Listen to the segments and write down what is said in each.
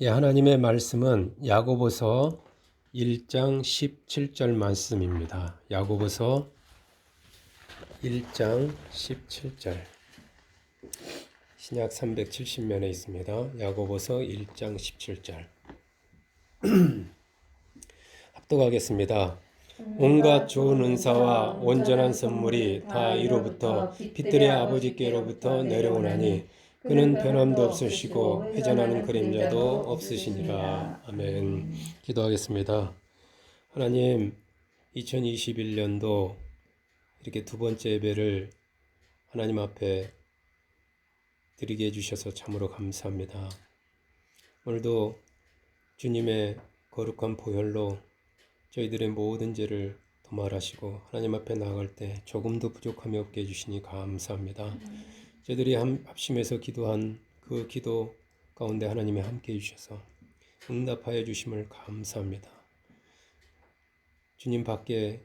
예, 하나님의 말씀은 야고보서 1장 17절 말씀입니다. 야고보서 1장 17절. 신약 370면에 있습니다. 야고보서 1장 17절. 합독하겠습니다. 온갖 좋은 은사와 온전한 선물이 다 이로부터 빛들의 아버지께로부터 내려오나니 그는 변함도 없으시고 회전하는 그림자도 없으시니라. 아멘. 기도하겠습니다. 하나님, 2021년도 이렇게 두 번째 예배를 하나님 앞에 드리게 해주셔서 참으로 감사합니다. 오늘도 주님의 거룩한 보혈로 저희들의 모든 죄를 도말하시고 하나님 앞에 나아갈 때 조금도 부족함이 없게 해주시니 감사합니다. 저희들이 합심해서 기도한 그 기도 가운데 하나님이 함께 해주셔서 응답하여 주심을 감사합니다. 주님 밖에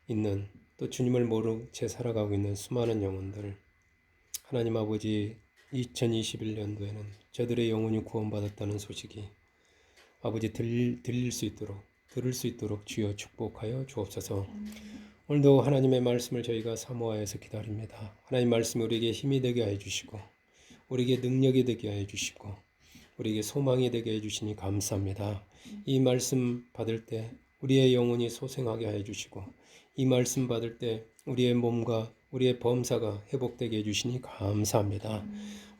있는 또 주님을 모르고 채 살아가고 있는 수많은 영혼들, 하나님 아버지 2021년도에는 저들의 영혼이 구원받았다는 소식이 아버지 들릴 수 있도록 주여 축복하여 주옵소서. 오늘도 하나님의 말씀을 저희가 사모하여서 기다립니다. 하나님 말씀이 우리에게 힘이 되게 하여 주시고 우리에게 능력이 되게 하여 주시고 우리에게 소망이 되게 해 주시니 감사합니다. 이 말씀 받을 때 우리의 영혼이 소생하게 하여 주시고 이 말씀 받을 때 우리의 몸과 우리의 범사가 회복되게 해주시니 감사합니다.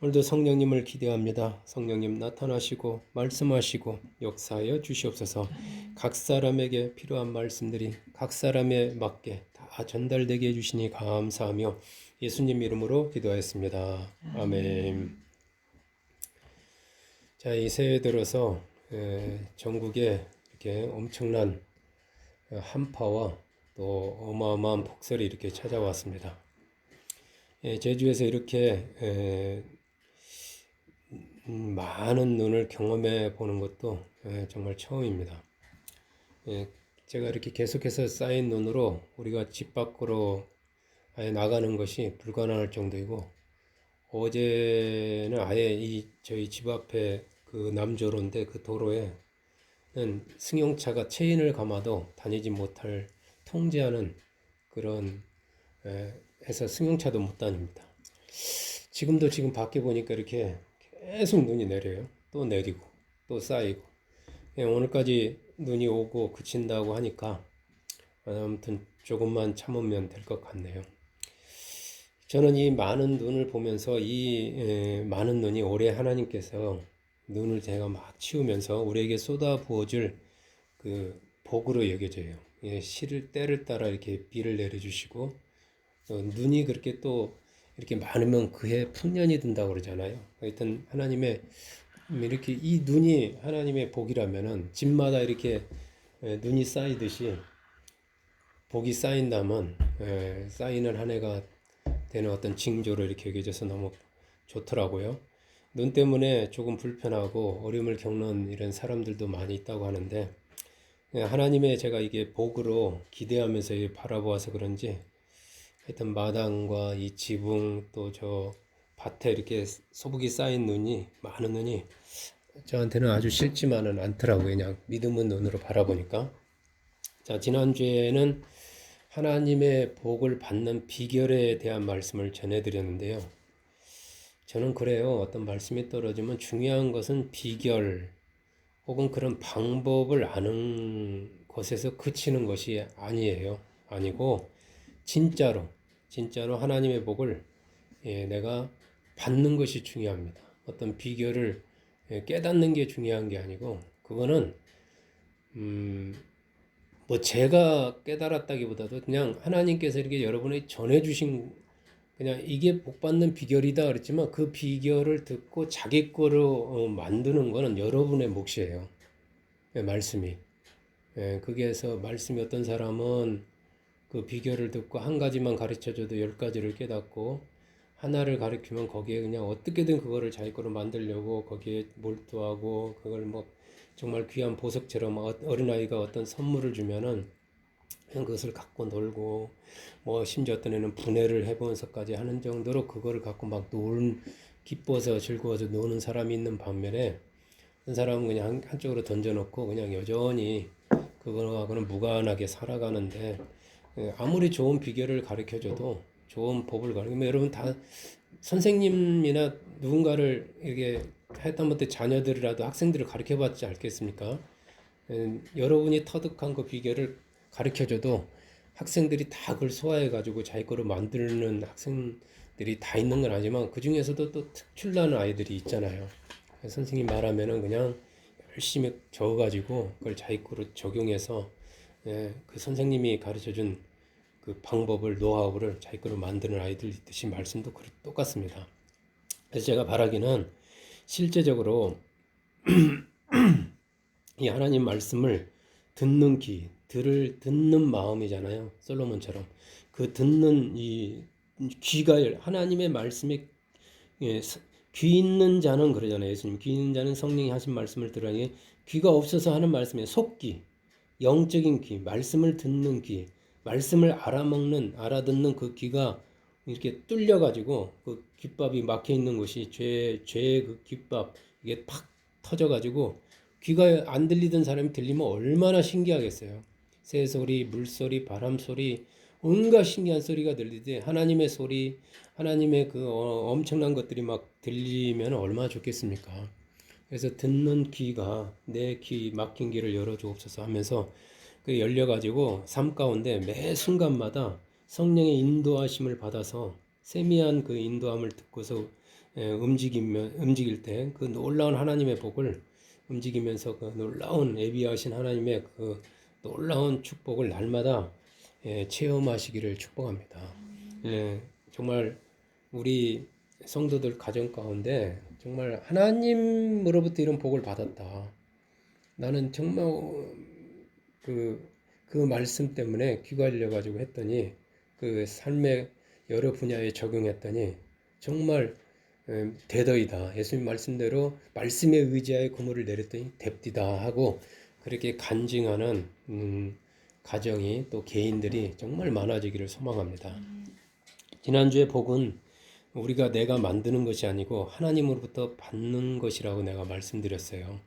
오늘도 성령님을 기대합니다. 성령님 나타나시고 말씀하시고 역사하여 주시옵소서. 각 사람에게 필요한 말씀들이 각 사람에 맞게 다 전달되게 해주시니 감사하며 예수님 이름으로 기도하였습니다. 아멘. 자, 이 새해 들어서 전국에 이렇게 엄청난 한파와 또 어마어마한 폭설이 이렇게 찾아왔습니다. 제주에서 이렇게 많은 눈을 경험해 보는 것도 정말 처음입니다. 제가 이렇게 계속해서 쌓인 눈으로 우리가 집 밖으로 아예 나가는 것이 불가능할 정도이고, 어제는 아예 저희 집 앞에 그 남조로인데 그 도로에 승용차가 체인을 감아도 다니지 못할 통제하는 그런 해서 승용차도 못 다닙니다. 지금 밖에 보니까 이렇게 계속 눈이 내려요. 또 내리고 또 쌓이고. 오늘까지 눈이 오고 그친다고 하니까 아무튼 조금만 참으면 될 것 같네요. 저는 이 많은 눈을 보면서 이 많은 눈이 올해 하나님께서 눈을 제가 막 치우면서 우리에게 쏟아 부어줄 그 복으로 여겨져요. 시를 때를 따라 이렇게 비를 내려주시고 눈이 그렇게 또 이렇게 많으면 그해 풍년이 든다고 그러잖아요. 하여튼 하나님의 이렇게 이 눈이 하나님의 복이라면은 집마다 이렇게 눈이 쌓이듯이 복이 쌓인다면 쌓이는 한 해가 되는 어떤 징조로 이렇게 여겨져서 너무 좋더라고요. 눈 때문에 조금 불편하고 어려움을 겪는 이런 사람들도 많이 있다고 하는데 하나님의 제가 이게 복으로 기대하면서 바라보아서 그런지 하여튼 마당과 이 지붕 또 저 밭에 이렇게 소복이 쌓인 눈이 많은 눈이 저한테는 아주 싫지만은 않더라고요. 그냥 믿음의 눈으로 바라보니까. 자, 지난주에는 하나님의 복을 받는 비결에 대한 말씀을 전해드렸는데요. 저는 그래요. 어떤 말씀이 떨어지면 중요한 것은 비결 혹은 그런 방법을 아는 것에서 그치는 것이 아니고 진짜로 하나님의 복을 내가 받는 것이 중요합니다. 어떤 비결을 깨닫는 게 중요한 게 아니고 그거는 뭐 제가 깨달았다기보다도 그냥 하나님께서 이렇게 여러분에게 전해주신 그냥 이게 복받는 비결이다 그랬지만 그 비결을 듣고 자기 거로 만드는 거는 여러분의 몫이에요. 말씀이. 거기에서 말씀이 어떤 사람은 그 비결을 듣고 한 가지만 가르쳐줘도 10가지를 깨닫고 하나를 가르치면 거기에 그냥 어떻게든 그거를 자기 거로 만들려고 거기에 몰두하고 그걸 뭐 정말 귀한 보석처럼 어린아이가 어떤 선물을 주면은 그냥 그것을 갖고 놀고 뭐 심지어 어떤 애는 분해를 해보면서까지 하는 정도로 그거를 갖고 막 기뻐서 즐거워서 노는 사람이 있는 반면에 어떤 사람은 그냥 한쪽으로 던져놓고 그냥 여전히 그거하고는 무관하게 살아가는데, 아무리 좋은 비결을 가르쳐줘도 좋은 법을 가르치면 여러분 다 선생님이나 누군가를 이렇게 하다못해 자녀들이라도 학생들을 가르쳐봤지 않겠습니까? 여러분이 터득한 그 비결을 가르쳐줘도 학생들이 다 그걸 소화해가지고 자기 거로 만드는 학생들이 다 있는 건 아니지만 그 중에서도 또 특출나는 아이들이 있잖아요. 선생님 말하면은 그냥 열심히 적어가지고 그걸 자기 거로 적용해서 그 선생님이 가르쳐준 그 방법을 노하우를 자기 거로 만드는 아이들 있듯이 말씀도 똑같습니다. 그래서 제가 바라기는 실제적으로 이 하나님 말씀을 듣는 듣는 마음이잖아요. 솔로몬처럼 그 듣는 이 귀가 하나님의 말씀에 귀 있는 자는 그러잖아요. 예수님 귀 있는 자는 성령이 하신 말씀을 들으니 귀가 없어서 하는 말씀에 속귀, 영적인 귀, 말씀을 듣는 귀, 말씀을 알아듣는 그 귀가 이렇게 뚫려가지고 그 귓밥이 막혀 있는 것이 죄의 그 귓밥 이게 팍 터져가지고 귀가 안 들리던 사람이 들리면 얼마나 신기하겠어요. 새소리, 물소리, 바람소리, 온갖 신기한 소리가 들리지 하나님의 소리, 하나님의 그 엄청난 것들이 막 들리면 얼마나 좋겠습니까? 그래서 듣는 귀가 내 귀 막힌 귀를 열어주옵소서 하면서 그 열려가지고 삶 가운데 매 순간마다 성령의 인도하심을 받아서 세미한 그 인도함을 듣고서 움직일 때 그 놀라운 하나님의 복을 움직이면서 그 놀라운 예비하신 하나님의 그 놀라운 축복을 날마다 체험하시기를 축복합니다. 정말 우리 성도들 가정 가운데 정말 하나님으로부터 이런 복을 받았다. 나는 정말 그 말씀 때문에 귀가 열려가지고 했더니 그 삶의 여러 분야에 적용했더니 정말 대더이다. 예수님 말씀대로 말씀에 의지하여 그물을 내렸더니 됩디다 하고 그렇게 간증하는 가정이 또 개인들이 정말 많아지기를 소망합니다. 지난주에 복은 우리가 내가 만드는 것이 아니고 하나님으로부터 받는 것이라고 내가 말씀드렸어요.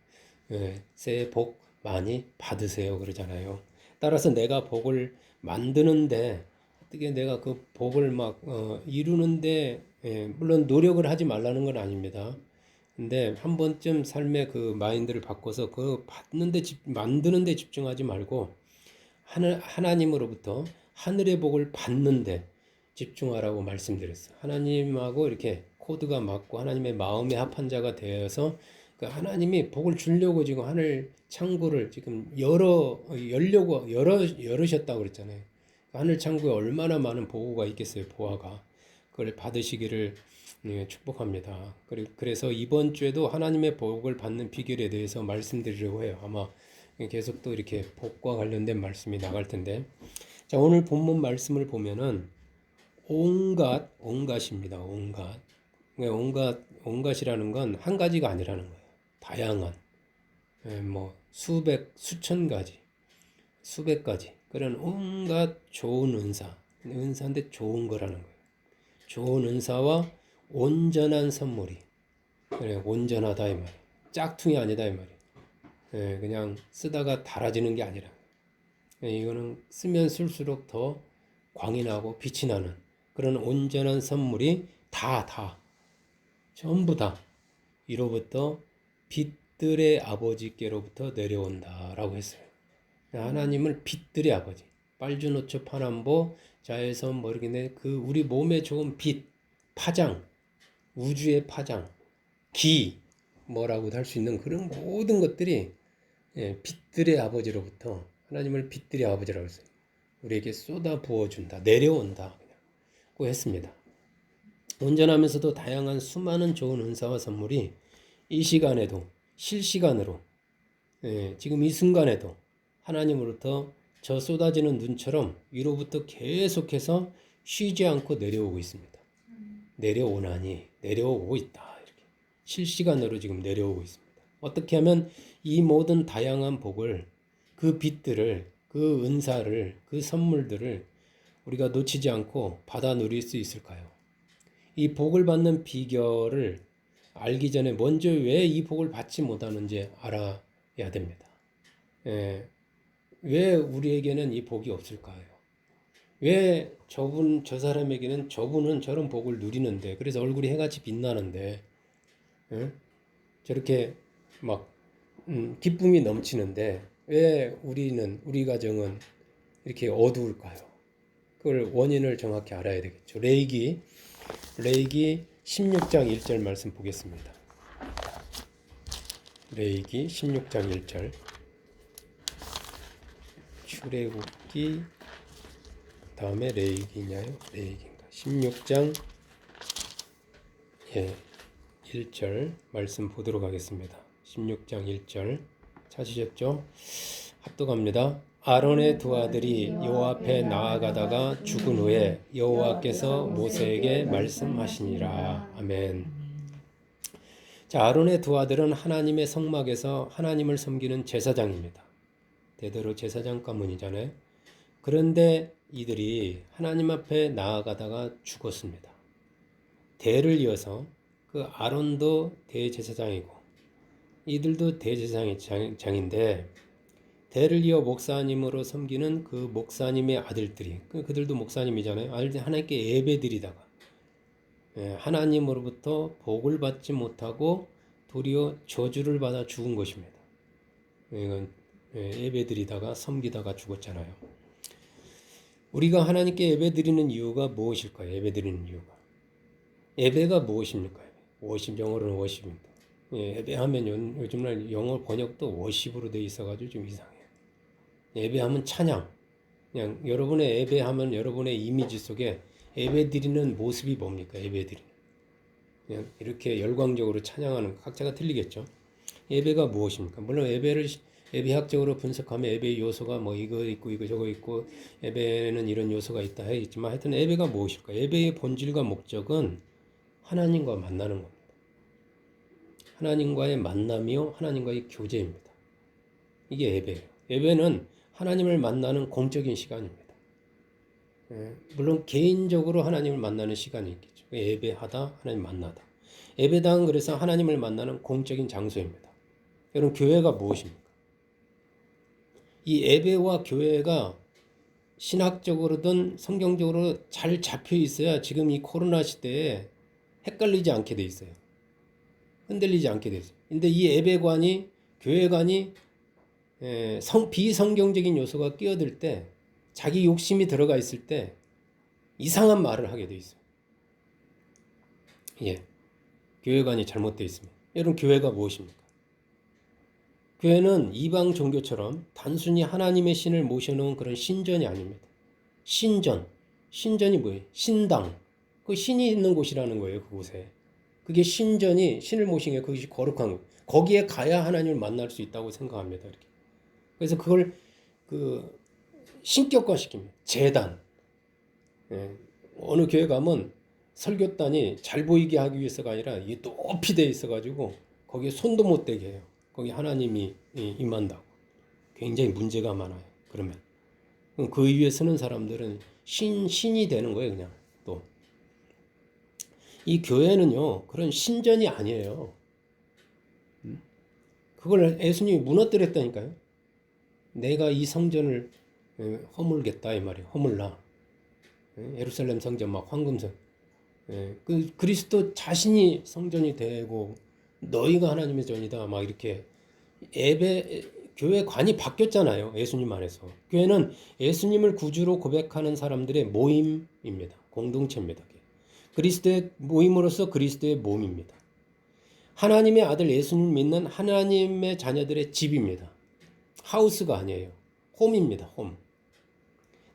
새해 복 많이 받으세요 그러잖아요. 따라서 내가 복을 만드는데 어떻게 내가 그 복을 막 이루는데 물론 노력을 하지 말라는 건 아닙니다. 근데 한 번쯤 삶의 그 마인드를 바꿔서 그 만드는 데 집중하지 말고 하나님으로부터 하늘의 복을 받는데 집중하라고 말씀드렸어요. 하나님하고 이렇게 코드가 맞고 하나님의 마음에 합한 자가 되어서 그 하나님이 복을 주려고 지금 하늘 창구를 지금 열으셨다고 그랬잖아요. 하늘 창구에 얼마나 많은 보호가 있겠어요, 보화가. 그걸 받으시기를 축복합니다. 그래서 이번 주에도 하나님의 복을 받는 비결에 대해서 말씀드리려고 해요. 아마 계속 또 이렇게 복과 관련된 말씀이 나갈 텐데. 자, 오늘 본문 말씀을 보면은 온갖입니다. 온갖이라는 건 한 가지가 아니라는 거예요. 다양한, 수천 가지, 수백 가지. 그런 온갖 좋은 은사인데 좋은 거라는 거예요. 좋은 은사와 온전한 선물이, 그래, 온전하다 이 말이에요. 짝퉁이 아니다 이 말이에요. 그냥 쓰다가 닳아지는 게 아니라, 이거는 쓰면 쓸수록 더 광이 나고 빛이 나는 그런 온전한 선물이 전부 다 이로부터 빛들의 아버지께로부터 내려온다라고 했어요. 하나님은 빛들의 아버지, 빨주노초 파남보 자외선 모르겠네 그 우리 몸에 좋은 빛, 파장, 우주의 파장, 기 뭐라고도 할 수 있는 그런 모든 것들이 빛들의 아버지로부터 하나님을 빛들의 아버지라고 했어요. 우리에게 쏟아 부어준다, 내려온다 고 했습니다. 온전하면서도 다양한 수많은 좋은 은사와 선물이 이 시간에도 실시간으로 지금 이 순간에도 하나님으로부터 저 쏟아지는 눈처럼 위로부터 계속해서 쉬지 않고 내려오고 있습니다. 내려오고 있다. 이렇게 실시간으로 지금 내려오고 있습니다. 어떻게 하면 이 모든 다양한 복을, 그 빛들을, 그 은사를, 그 선물들을 우리가 놓치지 않고 받아 누릴 수 있을까요? 이 복을 받는 비결을 알기 전에 먼저 왜 이 복을 받지 못하는지 알아야 됩니다. 예, 왜 우리에게는 이 복이 없을까요? 왜 저 사람에게는 저분은 저런 복을 누리는데, 그래서 얼굴이 해같이 빛나는데, 예? 저렇게 막 기쁨이 넘치는데 왜 우리 가정은 이렇게 어두울까요? 그걸 원인을 정확히 알아야 되겠죠. 레위기 16장 1절 말씀 보겠습니다. 레위기 16장 1절. 출애굽기 다음에 레위기냐요? 레위기인가? 16장 1절 말씀 보도록 하겠습니다. 16장 1절 찾으셨죠? 합독합니다. 아론의 두 아들이 여호와 앞에 나아가다가 죽은 후에 여호와께서 모세에게 말씀하시니라. 아멘. 자, 아론의 두 아들은 하나님의 성막에서 하나님을 섬기는 제사장입니다. 대대로 제사장 가문이잖아요. 그런데 이들이 하나님 앞에 나아가다가 죽었습니다. 대를 이어서 그 아론도 대제사장이고 이들도 대제사장인데 대를 이어 목사님으로 섬기는 그 목사님의 아들들이 그들도 목사님이잖아요. 아들들이 하나님께 예배드리다가 하나님으로부터 복을 받지 못하고 도리어 저주를 받아 죽은 것입니다. 이건 예배드리다가 섬기다가 죽었잖아요. 우리가 하나님께 예배드리는 이유가 무엇일까요? 예배드리는 이유가 예배가 무엇입니까? 워십, 영어로는 워십입니다. 예배하면 요즘날 영어 번역도 워십으로 돼 있어가지고 좀 이상해요. 예배하면 찬양. 그냥 여러분의 예배하면 여러분의 이미지 속에 예배드리는 모습이 뭡니까? 예배드리는. 그냥 이렇게 열광적으로 찬양하는 각자가 틀리겠죠. 예배가 무엇입니까? 물론 예배학적으로 분석하면 예배의 요소가 뭐 이거 있고 이거 저거 있고 예배는 이런 요소가 있다 했지만 하여튼 예배가 무엇일까? 예배의 본질과 목적은 하나님과 만나는 겁니다. 하나님과의 만남이요, 하나님과의 교제입니다. 이게 예배예요. 예배는 하나님을 만나는 공적인 시간입니다. 물론 개인적으로 하나님을 만나는 시간이 있겠죠. 예배하다, 하나님 만나다. 예배당은 그래서 하나님을 만나는 공적인 장소입니다. 여러분, 교회가 무엇입니까? 이 예배와 교회가 신학적으로든 성경적으로 잘 잡혀 있어야 지금 이 코로나 시대에 헷갈리지 않게 돼 있어요. 흔들리지 않게 돼 있어요. 근데 이 예배관이, 교회관이 비성경적인 요소가 끼어들 때, 자기 욕심이 들어가 있을 때 이상한 말을 하게 돼 있어요. 교회관이 잘못되어 있습니다. 여러분, 교회가 무엇입니까? 교회는 이방 종교처럼 단순히 하나님의 신을 모셔놓은 그런 신전이 아닙니다. 신전이 뭐예요? 신당. 그 신이 있는 곳이라는 거예요, 그곳에. 그게 신을 모신 게 그것이 거룩한 거. 거기에 가야 하나님을 만날 수 있다고 생각합니다. 이렇게. 그래서 그걸 신격화시킵니다. 제단. 어느 교회 가면 설교단이 잘 보이게 하기 위해서가 아니라 이게 높이 돼 있어가지고 거기에 손도 못 대게 해요. 거기 하나님이 임한다고. 굉장히 문제가 많아요. 그러면 그 위에 서는 사람들은 신이 되는 거예요, 그냥. 또 이 교회는요, 그런 신전이 아니에요. 그걸 예수님이 무너뜨렸다니까요. 내가 이 성전을 허물겠다 이 말이에요. 허물라. 예루살렘 성전 막 황금성. 그 그리스도 자신이 성전이 되고 너희가 하나님의 전이다 막 이렇게 교회 관이 바뀌었잖아요. 예수님 안에서. 교회는 예수님을 구주로 고백하는 사람들의 모임입니다. 공동체입니다. 그리스도의 모임으로서 그리스도의 몸입니다. 하나님의 아들 예수님 믿는 하나님의 자녀들의 집입니다. 하우스가 아니에요. 홈입니다. 홈.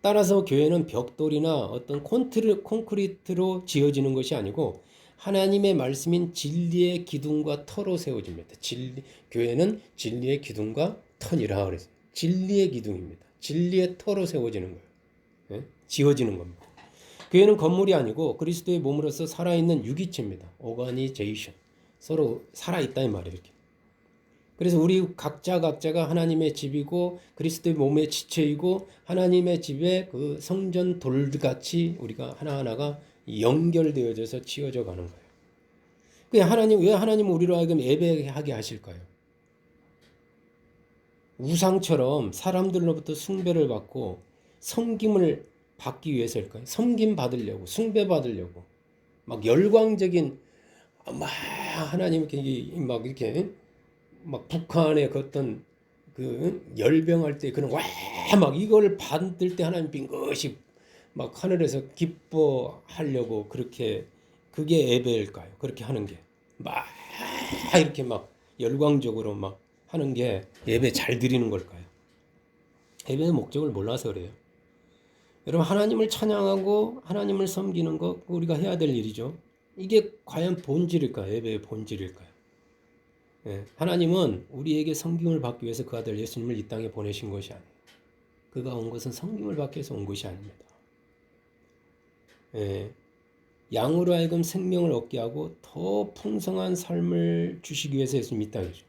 따라서 교회는 벽돌이나 어떤 콘크리트로 지어지는 것이 아니고 하나님의 말씀인 진리의 기둥과 터로 세워집니다. 교회는 진리의 기둥과 터니라 그랬어요. 진리의 기둥입니다. 진리의 터로 세워지는 거예요. 지어지는 겁니다. 교회는 건물이 아니고 그리스도의 몸으로서 살아있는 유기체입니다. 오가니제이션. 서로 살아있다 이 말이에요. 이렇게. 그래서 우리 각자가 하나님의 집이고 그리스도의 몸의 지체이고 하나님의 집의 그 성전 돌같이 우리가 하나하나가 연결되어져서 지어져 가는 거예요. 왜 하나님은 우리로 하여금 예배하게 하실까요? 우상처럼 사람들로부터 숭배를 받고 섬김을 받기 위해서일까요? 섬김 받으려고, 숭배 받으려고, 막 열광적인, 막 하나님께 막 이렇게 막 북한의 그 어떤 그 열병할 때 그런 와 막 이걸 받을 때 하나님 빙긋이 막 하늘에서 기뻐하려고 그렇게 그게 예배일까요? 그렇게 하는 게 막 이렇게 막 열광적으로 막 하는 게 예배 잘 드리는 걸까요? 예배의 목적을 몰라서 그래요. 여러분 하나님을 찬양하고 하나님을 섬기는 거 우리가 해야 될 일이죠. 이게 과연 본질일까요? 예배의 본질일까요? 예, 하나님은 우리에게 성김을 받기 위해서 그 아들 예수님을 이 땅에 보내신 것이 아니에요. 그가 온 것은 성김을 받기 위해서 온 것이 아닙니다. 예, 양으로 하여금 생명을 얻게 하고 더 풍성한 삶을 주시기 위해서 예수님이 이 땅에 오죠.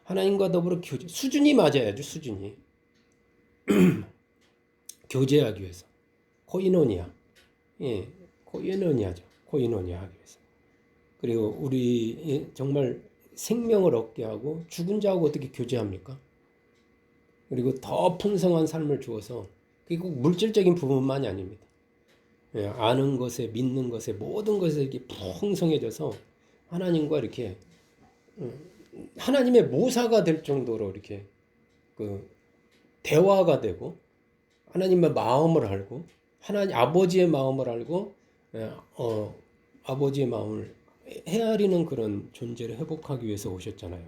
하나님과 더불어 교제, 수준이 맞아야죠. 수준이. 교제하기 위해서. 코이노니아. 예, 코이노니아죠. 코이노니아 하기 위해서. 그리고 우리 정말 생명을 얻게 하고 죽은 자하고 어떻게 교제합니까? 그리고 더 풍성한 삶을 주어서 그게 꼭 물질적인 부분만이 아닙니다. 예, 아는 것에 믿는 것에 모든 것에 이렇게 풍성해져서 하나님과 이렇게 하나님의 모사가 될 정도로 이렇게 그 대화가 되고 하나님의 마음을 알고 하나님 아버지의 마음을 알고 아버지의 마음을 헤아리는 그런 존재를 회복하기 위해서 오셨잖아요.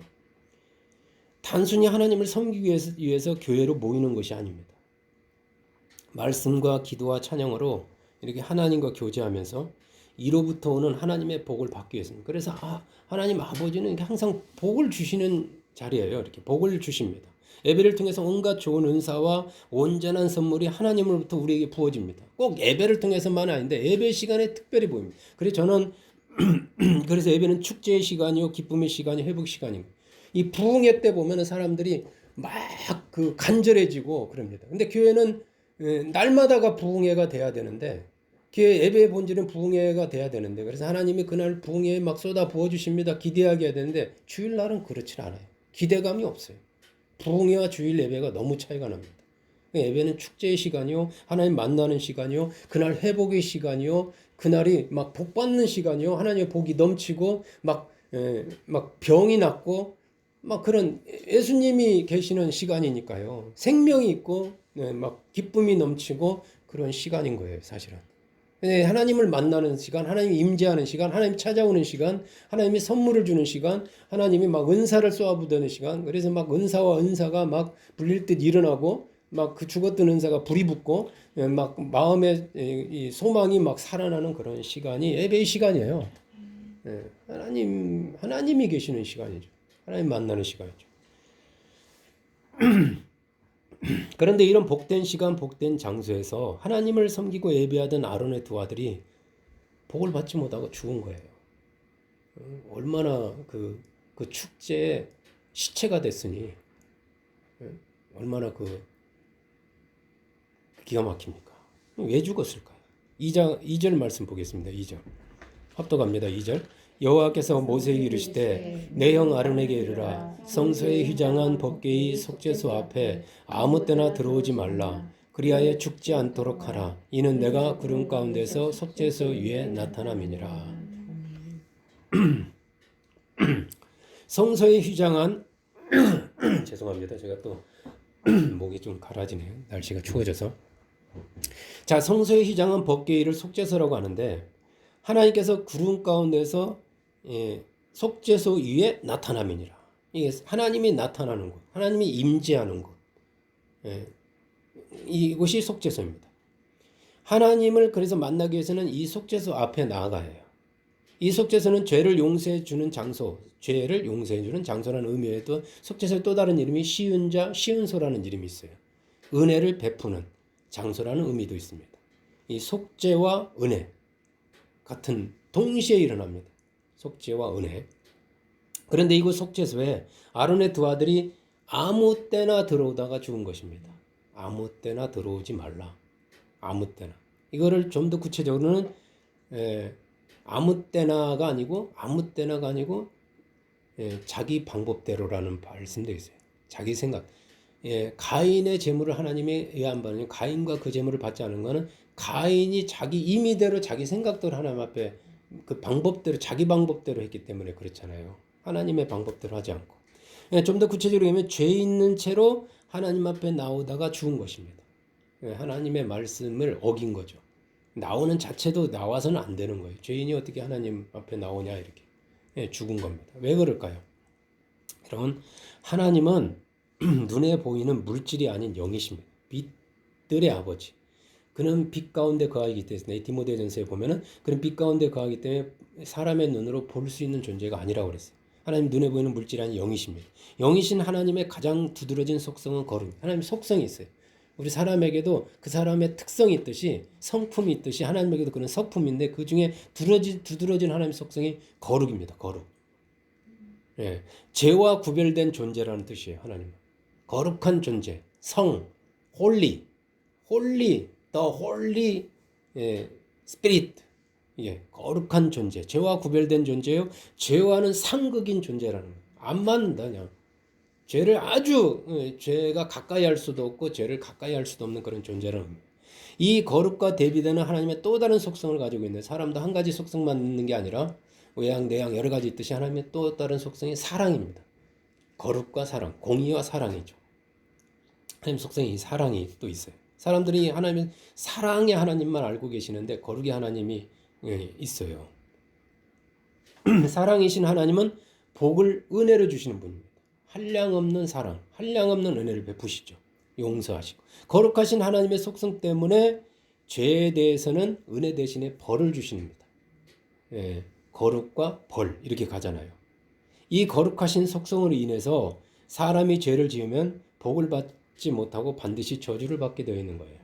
단순히 하나님을 섬기기 위해서 교회로 모이는 것이 아닙니다. 말씀과 기도와 찬양으로 이렇게 하나님과 교제하면서 이로부터 오는 하나님의 복을 받기 위해서입니다. 그래서 하나님 아버지는 항상 복을 주시는 자리예요. 이렇게 복을 주십니다. 예배를 통해서 온갖 좋은 은사와 온전한 선물이 하나님으로부터 우리에게 부어집니다. 꼭 예배를 통해서만 아닌데 예배 시간에 특별히 보입니다. 그래서 저는 그래서 예배는 축제의 시간이요, 기쁨의 시간이요, 회복 시간입니다. 이 부흥회 때 보면 사람들이 막 그 간절해지고 그럽니다. 근데 교회는 날마다가 부흥회가 돼야 되는데 교회 예배의 본질은 부흥회가 돼야 되는데 그래서 하나님이 그날 부흥회에 막 쏟아 부어 주십니다. 기대하게 해야 되는데 주일날은 그렇지 않아요. 기대감이 없어요. 부흥회와 주일 예배가 너무 차이가 납니다. 예배는 축제의 시간이요, 하나님 만나는 시간이요, 그날 회복의 시간이요, 그날이 막 복 받는 시간이요, 하나님의 복이 넘치고 막 병이 낫고 막 그런 예수님이 계시는 시간이니까요. 생명이 있고 막 기쁨이 넘치고 그런 시간인 거예요, 사실은. 하나님을 만나는 시간, 하나님이 임재하는 시간, 하나님 찾아오는 시간, 하나님이 선물을 주는 시간, 하나님이 막 은사를 쏘아부드는 시간. 그래서 막 은사와 은사가 막 불릴 듯 일어나고 막 그 죽었던 은사가 불이 붙고 막 마음의 이 소망이 막 살아나는 그런 시간이 예배의 시간이에요. 하나님이 계시는 시간이죠. 하나님 만나는 시간이죠. 그런데 이런 복된 시간, 복된 장소에서 하나님을 섬기고 예배하던 아론의 두 아들이 복을 받지 못하고 죽은 거예요. 얼마나 그 축제에 시체가 됐으니 얼마나 기가 막힙니까? 왜 죽었을까요? 2절 말씀 보겠습니다. 2절. 합독합니다. 2절. 여호와께서 모세에게 이르시되 내 형 아론에게 이르라 성소에 휘장한 법궤의 속죄소 앞에 아무 때나 들어오지 말라 그리하여 죽지 않도록 하라 이는 내가 구름 가운데서 속죄소 위에 나타남이니라. 성소에 휘장한 죄송합니다. 제가 또 목이 좀 가라지네요. 날씨가 추워져서. 자, 성소에 휘장한 법궤를 속죄소라고 하는데 하나님께서 구름 가운데서 속죄소 위에 나타남이니라. 이게 하나님이 나타나는 곳, 하나님이 임재하는 곳. 이곳이 속죄소입니다. 하나님을 그래서 만나기 위해서는 이 속죄소 앞에 나아가야 해요. 이 속죄소는 죄를 용서해 주는 장소, 죄를 용서해 주는 장소라는 의미에도 속죄소의 또 다른 이름이 시은자, 시은소라는 이름이 있어요. 은혜를 베푸는 장소라는 의미도 있습니다. 이 속죄와 은혜 같은 동시에 일어납니다. 속죄와 은혜. 그런데 이곳 속죄소에 아론의 두 아들이 아무 때나 들어오다가 죽은 것입니다. 아무 때나 들어오지 말라. 아무 때나. 이거를 좀 더 구체적으로는 아무 때나가 아니고 자기 방법대로라는 말씀도 있어요. 자기 생각. 가인의 재물을 하나님에 의해 안 받으면 가인과 그 재물을 받지 않은 거는 가인이 자기 임의대로 자기 생각대로 하나님 앞에 그 방법대로 자기 방법대로 했기 때문에 그렇잖아요. 하나님의 방법대로 하지 않고. 좀 더 구체적으로 얘기하면 죄 있는 채로 하나님 앞에 나오다가 죽은 것입니다. 하나님의 말씀을 어긴 거죠. 나오는 자체도 나와서는 안 되는 거예요. 죄인이 어떻게 하나님 앞에 나오냐 이렇게 죽은 겁니다. 왜 그럴까요? 여러분, 하나님은 눈에 보이는 물질이 아닌 영이십니다. 빛들의 아버지. 그는 빛 가운데 거하기 때문에 디모데전서에 보면은 그는 빛 가운데 거하기 때문에 사람의 눈으로 볼 수 있는 존재가 아니라고 그랬어요. 하나님 눈에 보이는 물질이 아닌 영이십니다. 영이신 하나님의 가장 두드러진 속성은 거룩. 하나님 속성이 있어요. 우리 사람에게도 그 사람의 특성이 있듯이 성품이 있듯이 하나님에게도 그런 성품인데 그 중에 두드러진 하나님의 속성이 거룩입니다. 거룩. 죄와 구별된 존재라는 뜻이에요. 하나님은. 거룩한 존재, 성, 홀리, the holy spirit. 거룩한 존재, 죄와 구별된 존재요. 죄와는 상극인 존재라는 거예요. 안 맞는다, 그냥. 죄를 죄가 가까이 할 수도 없고 죄를 가까이 할 수도 없는 그런 존재라는 거예요. 이 거룩과 대비되는 하나님의 또 다른 속성을 가지고 있는데 사람도 한 가지 속성만 있는 게 아니라 외양, 내양 여러 가지 있듯이 하나님의 또 다른 속성이 사랑입니다. 거룩과 사랑, 공의와 사랑이죠. 하나님 속성이 사랑이 또 있어요. 사람들이 하나님 사랑의 하나님만 알고 계시는데 거룩의 하나님이 있어요. 사랑이신 하나님은 복을 은혜로 주시는 분입니다. 한량없는 사랑, 한량없는 은혜를 베푸시죠. 용서하시고. 거룩하신 하나님의 속성 때문에 죄에 대해서는 은혜 대신에 벌을 주십니다. 거룩과 벌 이렇게 가잖아요. 이 거룩하신 속성으로 인해서 사람이 죄를 지으면 복을 받지 못하고 반드시 저주를 받게 되어 있는 거예요.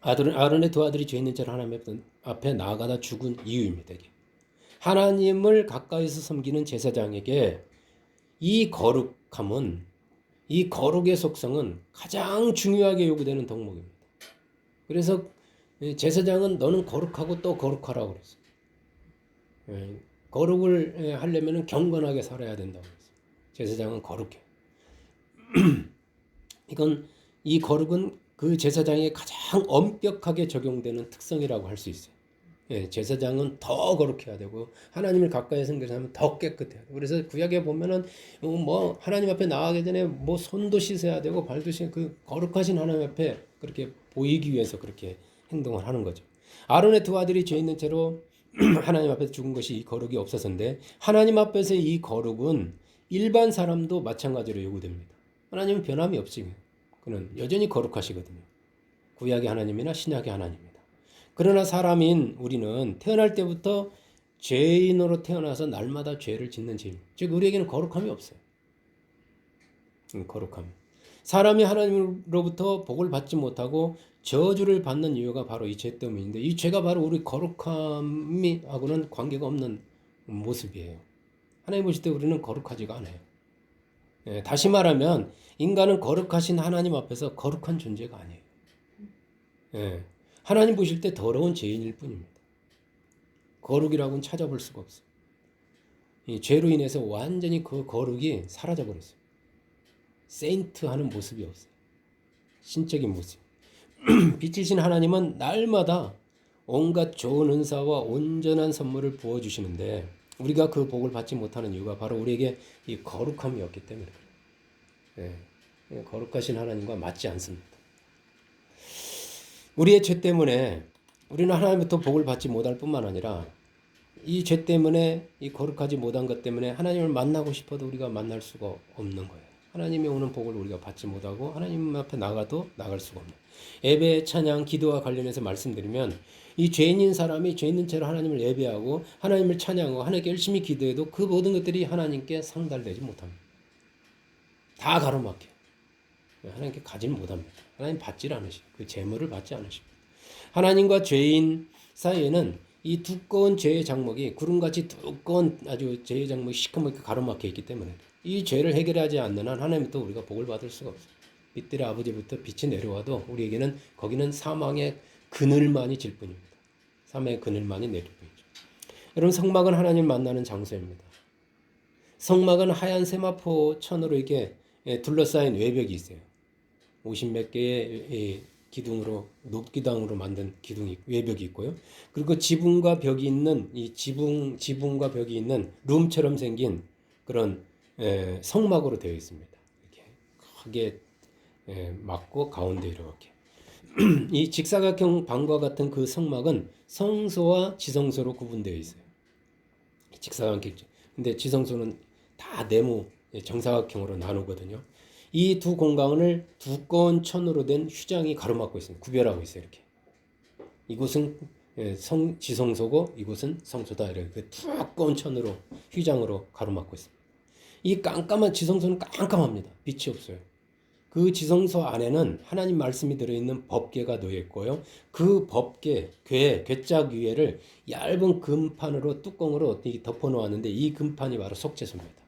아론의 두 아들이 죄 있는 채로 하나님 앞에 나아가다 죽은 이유입니다. 이게. 하나님을 가까이서 섬기는 제사장에게 이 거룩함은 이 거룩의 속성은 가장 중요하게 요구되는 덕목입니다. 그래서 제사장은 너는 거룩하고 또 거룩하라고 그랬어요. 거룩을 하려면 경건하게 살아야 된다고 그랬어요. 제사장은 거룩해. 이 거룩은 그 제사장에 가장 엄격하게 적용되는 특성이라고 할 수 있어요. 제사장은 더 거룩해야 되고 하나님을 가까이 섬기려면 더 깨끗해야 되고 그래서 구약에 보면은 하나님 앞에 나가기 전에 손도 씻어야 되고 발도 씻어야 그 거룩하신 하나님 앞에 그렇게 보이기 위해서 그렇게 행동을 하는 거죠. 아론의 두 아들이 죄 있는 채로 하나님 앞에서 죽은 것이 이 거룩이 없어서인데 하나님 앞에서 이 거룩은 일반 사람도 마찬가지로 요구됩니다. 하나님은 변함이 없지. 그는 여전히 거룩하시거든요. 구약의 하나님이나 신약의 하나님입니다. 그러나 사람인 우리는 태어날 때부터 죄인으로 태어나서 날마다 죄를 짓는 죄인. 즉 우리에게는 거룩함이 없어요. 거룩함. 사람이 하나님으로부터 복을 받지 못하고 저주를 받는 이유가 바로 이 죄 때문인데 이 죄가 바로 우리 거룩함하고는 관계가 없는 모습이에요. 하나님 보실 때 우리는 거룩하지가 않아요. 다시 말하면 인간은 거룩하신 하나님 앞에서 거룩한 존재가 아니에요. 하나님 보실 때 더러운 죄인일 뿐입니다. 거룩이라고는 찾아볼 수가 없어요. 이 죄로 인해서 완전히 그 거룩이 사라져버렸어요. 세인트하는 모습이 없어요. 신적인 모습. 빛이신 하나님은 날마다 온갖 좋은 은사와 온전한 선물을 부어주시는데 우리가 그 복을 받지 못하는 이유가 바로 우리에게 이 거룩함이 없기 때문에 그래요. 거룩하신 하나님과 맞지 않습니다. 우리의 죄 때문에 우리는 하나님부터 복을 받지 못할 뿐만 아니라 이 죄 때문에 이 거룩하지 못한 것 때문에 하나님을 만나고 싶어도 우리가 만날 수가 없는 거예요. 하나님이 오는 복을 우리가 받지 못하고 하나님 앞에 나가도 나갈 수가 없는 예배, 찬양, 기도와 관련해서 말씀드리면 이 죄인인 사람이 죄 있는 채로 하나님을 예배하고 하나님을 찬양하고 하나님께 열심히 기도해도 그 모든 것들이 하나님께 상달되지 못합니다. 다 가로막혀요. 하나님께 가지는 못합니다. 하나님 받지를 않으시고 그 재물을 받지 않으십니다. 하나님과 죄인 사이에는 이 두꺼운 죄의 장막이 구름같이 두꺼운 아주 죄의 장막이 시커멓게 가로막혀 있기 때문에 이 죄를 해결하지 않는 한 하나님부터 우리가 복을 받을 수가 없어요. 빛들의 아버지부터 빛이 내려와도 우리에게는 거기는 사망의 그늘만이 질 뿐입니다. 삶의 그늘만이 내리고 있죠. 여러분, 성막은 하나님 만나는 장소입니다. 성막은 하얀 세마포 천으로 이렇게 둘러싸인 외벽이 있어요. 50몇 개의 기둥으로 녹기둥으로 만든 기둥이 외벽이 있고요. 그리고 지붕과 벽이 있는 이 지붕과 벽이 있는 룸처럼 생긴 그런 성막으로 되어 있습니다. 이렇게 크게 막고 가운데 이렇게 이 직사각형 방과 같은 그 성막은 성소와 지성소로 구분되어 있어요. 직사각형. 근데 지성소는 다 네모 정사각형으로 나누거든요. 이 두 공간을 두꺼운 천으로 된 휘장이 가로막고 있습니다. 구별하고 있어요. 이렇게. 이곳은 지성소고 이곳은 성소다. 이렇게 두꺼운 천으로 휘장으로 가로막고 있습니다. 이 깜깜한 지성소는 깜깜합니다. 빛이 없어요. 그 지성소 안에는 하나님 말씀이 들어있는 법궤가 놓여 있고요. 그 법궤, 궤짝 위에를 얇은 금판으로 뚜껑으로 덮어 놓았는데 이 금판이 바로 속죄소입니다.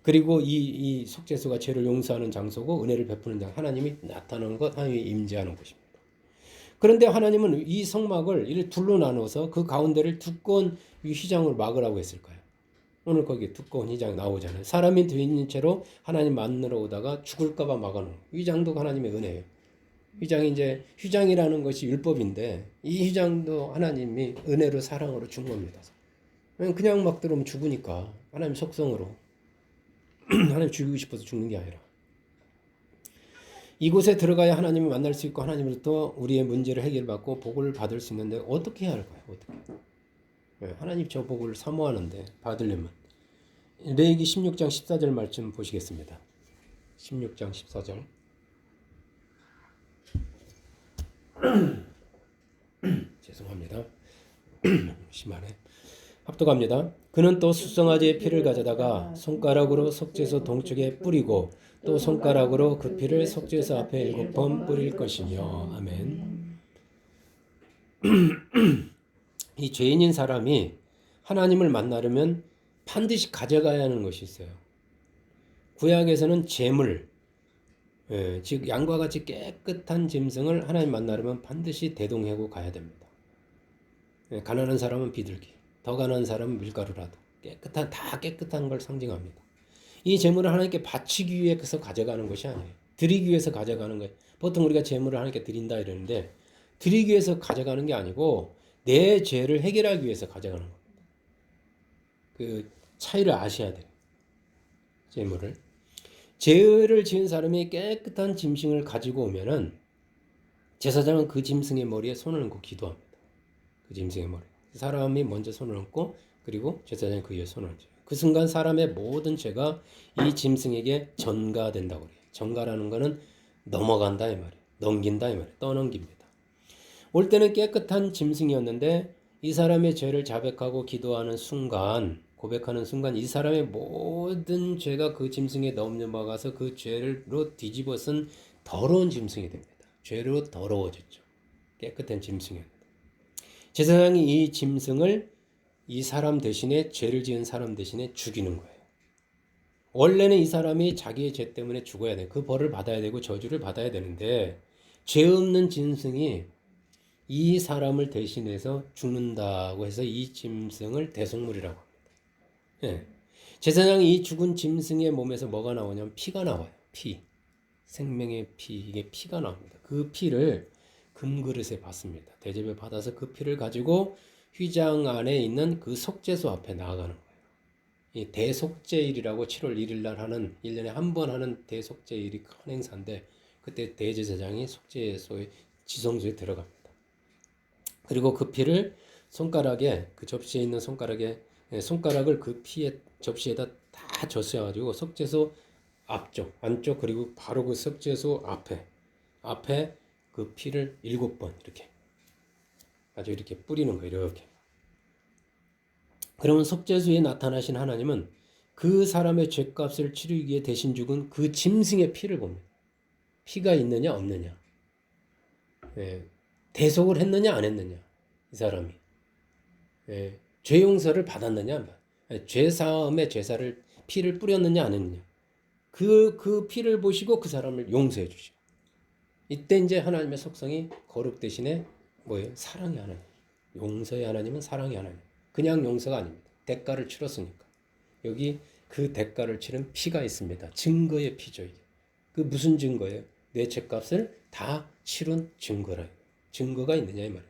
그리고 이 속죄소가 죄를 용서하는 장소고 은혜를 베푸는 장, 하나님이 나타나는 것, 하나님이 임재하는 곳입니다. 그런데 하나님은 이 성막을 이렇게 둘로 나눠서 그 가운데를 두꺼운 휘장으로 막으라고 했을까요? 오늘 거기 두꺼운 휘장 나오잖아요. 사람이 되어 있는 채로 하나님 만나러 오다가 죽을까봐 막아놓은 휘장도 하나님의 은혜예요. 휘장이라는 것이 율법인데 이 휘장도 하나님이 은혜로 사랑으로 준 겁니다. 그냥 막 들어오면 죽으니까 하나님 속성으로 하나님 죽이고 싶어서 죽는 게 아니라 이곳에 들어가야 하나님을 만날 수 있고 하나님으로부터 우리의 문제를 해결받고 복을 받을 수 있는데 어떻게 해야 할까요? 어떻게? 하나님 저 복을 사모하는데 받으려면 레위기 16장 14절 말씀 보시겠습니다. 16장 14절 죄송합니다. 심하네. 합독합니다. 그는 또 수송아지의 피를 가져다가 손가락으로 속죄소 동쪽에 뿌리고 또 손가락으로 그 피를 속죄소 앞에 7번 뿌릴 것이며. 아멘. 이 죄인인 사람이 하나님을 만나려면 반드시 가져가야 하는 것이 있어요. 구약에서는 제물, 즉 양과 같이 깨끗한 짐승을 하나님 만나려면 반드시 대동하고 가야 됩니다. 가난한 사람은 비둘기, 더 가난한 사람은 밀가루라도 다 깨끗한 걸 상징합니다. 이 제물을 하나님께 바치기 위해서 가져가는 것이 아니에요. 드리기 위해서 가져가는 거예요. 보통 우리가 제물을 하나님께 드린다 이러는데 드리기 위해서 가져가는 게 아니고 내 죄를 해결하기 위해서 가져가는 겁니다. 그 차이를 아셔야 돼요. 제물을. 죄를 지은 사람이 깨끗한 짐승을 가지고 오면은 제사장은 그 짐승의 머리에 손을 얹고 기도합니다. 그 짐승의 머리. 사람이 먼저 손을 얹고 그리고 제사장이 그 위에 손을 얹어요. 그 순간 사람의 모든 죄가 이 짐승에게 전가된다고 그래요. 전가라는 거는 넘어간다 이 말이에요. 넘긴다 이 말이에요. 떠넘깁니다. 올 때는 깨끗한 짐승이었는데 이 사람의 죄를 자백하고 기도하는 순간, 고백하는 순간 이 사람의 모든 죄가 그 짐승에 넘어가서 그 죄로 뒤집어 쓴 더러운 짐승이 됩니다. 죄로 더러워졌죠. 깨끗한 짐승이었는데. 제사장이 이 짐승을 이 사람 대신에 죄를 지은 사람 대신에 죽이는 거예요. 원래는 이 사람이 자기의 죄 때문에 죽어야 돼. 그 벌을 받아야 되고 저주를 받아야 되는데 죄 없는 짐승이 이 사람을 대신해서 죽는다고 해서 이 짐승을 대속물이라고 합니다. 예. 제사장이 이 죽은 짐승의 몸에서 뭐가 나오냐면 피가 나와요. 피. 생명의 피. 이게 피가 나옵니다. 그 피를 금그릇에 받습니다. 대접에 받아서 그 피를 가지고 휘장 안에 있는 그 속죄소 앞에 나아가는 거예요. 이 대속죄일이라고 7월 1일 날 하는 1년에 한 번 하는 대속죄일이 큰 행사인데 그때 대제사장이 속죄소의 지성소에 들어갑니다. 그리고 그 피를 손가락에 그 접시에 있는 손가락을 그 피에 접시에다 다 젖혀가지고 속죄소 앞쪽 안쪽 그리고 바로 그 속죄소 앞에 그 피를 7번 이렇게 아주 이렇게 뿌리는 거예요. 이렇게. 그러면 속죄소에 나타나신 하나님은 그 사람의 죄값을 치르기 위해 대신 죽은 그 짐승의 피를 봅니다. 피가 있느냐 없느냐. 대속을 했느냐 안 했느냐. 이 사람이. 죄 용서를 받았느냐. 죄 사함의 제사를 피를 뿌렸느냐 안 했느냐. 그 피를 보시고 그 사람을 용서해 주시고. 이때 이제 하나님의 속성이 거룩 대신에 뭐예요? 사랑이 하나님. 용서의 하나님은 사랑의 하나님. 그냥 용서가 아닙니다. 대가를 치렀으니까. 여기 그 대가를 치른 피가 있습니다. 증거의 피죠. 이게. 그 무슨 증거예요? 내 죄값을 다 치른 증거라. 증거가 있느냐 이 말입니다.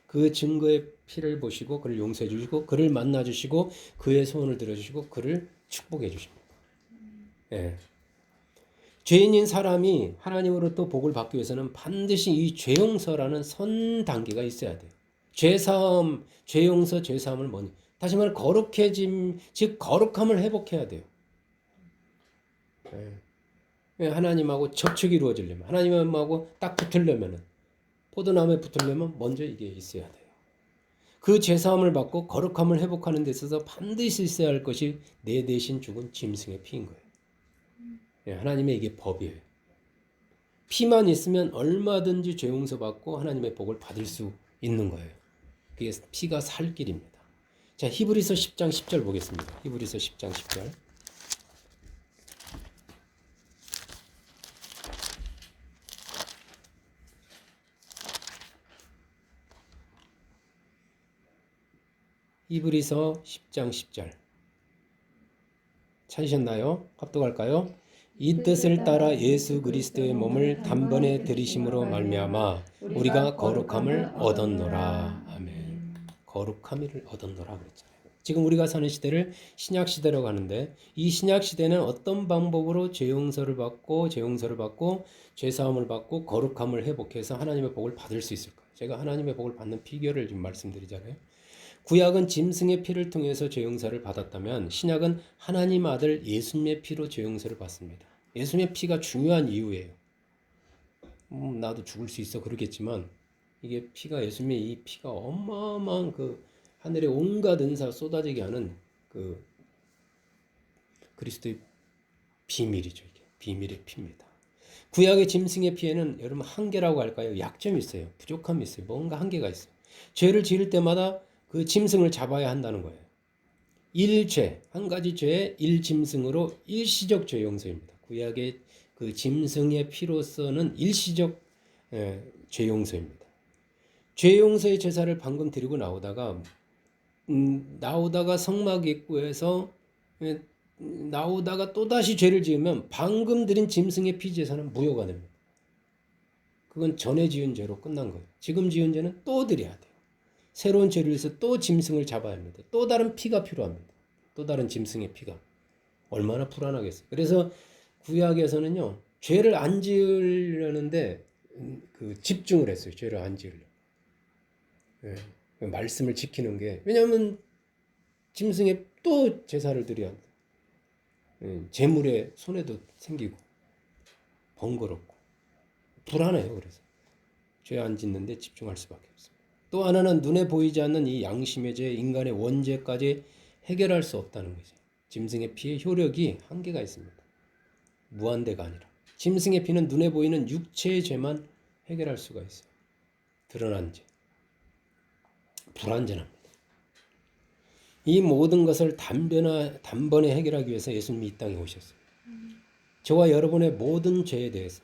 그 증거의 피를 보시고 그를 용서해 주시고 그를 만나 주시고 그의 소원을 들어 주시고 그를 축복해 주십니다. 예. 죄인인 사람이 하나님으로부터 복을 받기 위해서는 반드시 이 죄용서라는 선 단계가 있어야 돼요. 죄사함, 죄용서, 죄사함을 뭐니? 다시 말해 거룩해짐, 즉 거룩함을 회복해야 돼요. 예. 하나님하고 접촉이 이루어지려면, 하나님하고 딱 붙으려면, 포도나무에 붙으려면 먼저 이게 있어야 돼요. 그 죄사함을 받고 거룩함을 회복하는 데 있어서 반드시 있어야 할 것이 내 대신 죽은 짐승의 피인 거예요. 예, 하나님의 이게 법이에요. 피만 있으면 얼마든지 죄 용서 받고 하나님의 복을 받을 수 있는 거예요. 그게 피가 살 길입니다. 자, 히브리서 10장 10절 보겠습니다. 히브리서 10장 10절. 히브리서 10장 10절. 찾으셨나요? 합독할까요? 이 뜻을 따라 예수 그리스도의 몸을 단번에 들이심으로 말미암아 우리가 거룩함을 얻었노라. 아멘. 거룩함을 얻었노라 그랬잖아요. 지금 우리가 사는 시대를 신약 시대라고 하는데 이 신약 시대는 어떤 방법으로 죄 용서를 받고 죄 사함을 받고 거룩함을 회복해서 하나님의 복을 받을 수 있을까요? 제가 하나님의 복을 받는 비결을 좀 말씀드리잖아요. 구약은 짐승의 피를 통해서 죄 용서를 받았다면 신약은 하나님 아들 예수님의 피로 죄 용서를 받습니다. 예수님의 피가 중요한 이유예요. 나도 죽을 수 있어 그러겠지만 이게 피가 예수님의 이 피가 어마어마한 그 하늘의 온갖 은사 쏟아지게 하는 그 그리스도의 비밀이죠. 이게 비밀의 피입니다. 구약의 짐승의 피에는 여러분 한계라고 할까요? 약점이 있어요. 부족함이 있어요. 뭔가 한계가 있어요. 죄를 지을 때마다 그 짐승을 잡아야 한다는 거예요. 일죄, 한 가지 죄의 일짐승으로 일시적 죄 용서입니다. 구약의 그 짐승의 피로서는 일시적 죄 용서입니다. 죄 용서의 제사를 방금 드리고 나오다가 성막 입구에서 나오다가 또다시 죄를 지으면 방금 드린 짐승의 피 제사는 무효가 됩니다. 그건 전에 지은 죄로 끝난 거예요. 지금 지은 죄는 또 드려야 돼요. 새로운 죄를 위해서 또 짐승을 잡아야 합니다. 또 다른 피가 필요합니다. 또 다른 짐승의 피가. 얼마나 불안하겠어요. 그래서 구약에서는요. 죄를 안 지으려는데 집중을 했어요. 죄를 안 지으려고. 예, 말씀을 지키는 게. 왜냐하면 짐승에 또 제사를 드려야 합니다. 재물에 손해도 생기고 번거롭고 불안해요. 그래서 죄 안 짓는데 집중할 수밖에 없습니다. 또 하나는 눈에 보이지 않는 이 양심의 죄, 인간의 원죄까지 해결할 수 없다는 거죠. 짐승의 피의 효력이 한계가 있습니다. 무한대가 아니라. 짐승의 피는 눈에 보이는 육체의 죄만 해결할 수가 있어요. 드러난 죄. 불완전합니다. 이 모든 것을 단번에 해결하기 위해서 예수님이 이 땅에 오셨어요. 저와 여러분의 모든 죄에 대해서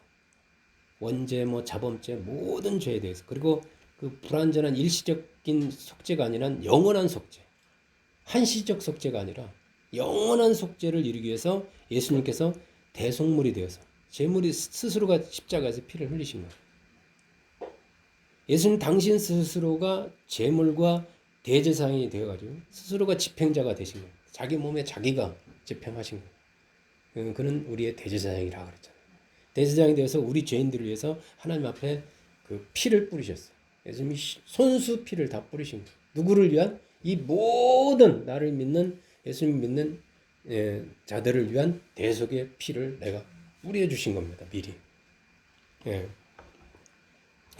원죄, 자범죄, 모든 죄에 대해서 그리고 그 불완전한 일시적인 속죄가 아니라 영원한 속죄, 한시적 속죄가 아니라 영원한 속죄를 이루기 위해서 예수님께서 대속물이 되어서 제물이 스스로가 십자가에서 피를 흘리신 거예요. 예수님 당신 스스로가 제물과 대제사장이 되어가지고 스스로가 집행자가 되신 거예요. 자기 몸에 자기가 집행하신 거예요. 그는 우리의 대제사장이라고 그랬잖아요. 대제사장이 되어서 우리 죄인들을 위해서 하나님 앞에 그 피를 뿌리셨어요. 예수님이 손수 피를 다 뿌리신 거예요. 누구를 위한? 이 모든 나를 믿는 예수님 믿는 자들을 위한 대속의 피를 내가 뿌려 주신 겁니다. 미리. 예.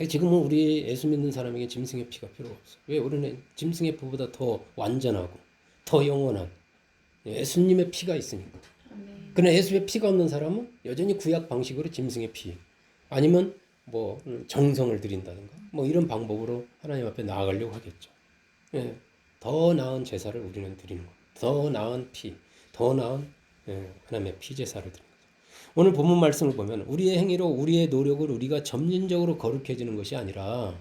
지금은 우리 예수 믿는 사람에게 짐승의 피가 필요가 없어요. 왜? 우리는 짐승의 피보다 더 완전하고 더 영원한 예수님의 피가 있으니까. 그러나 예수의 피가 없는 사람은 여전히 구약 방식으로 짐승의 피 아니면 정성을 드린다든가 이런 방법으로 하나님 앞에 나아가려고 하겠죠. 예. 더 나은 제사를 우리는 드리는 겁니다. 더 나은 피, 더 나은 하나님의 피 제사를 드리는 거죠. 오늘 본문 말씀을 보면 우리의 행위로 우리의 노력으로 우리가 점진적으로 거룩해지는 것이 아니라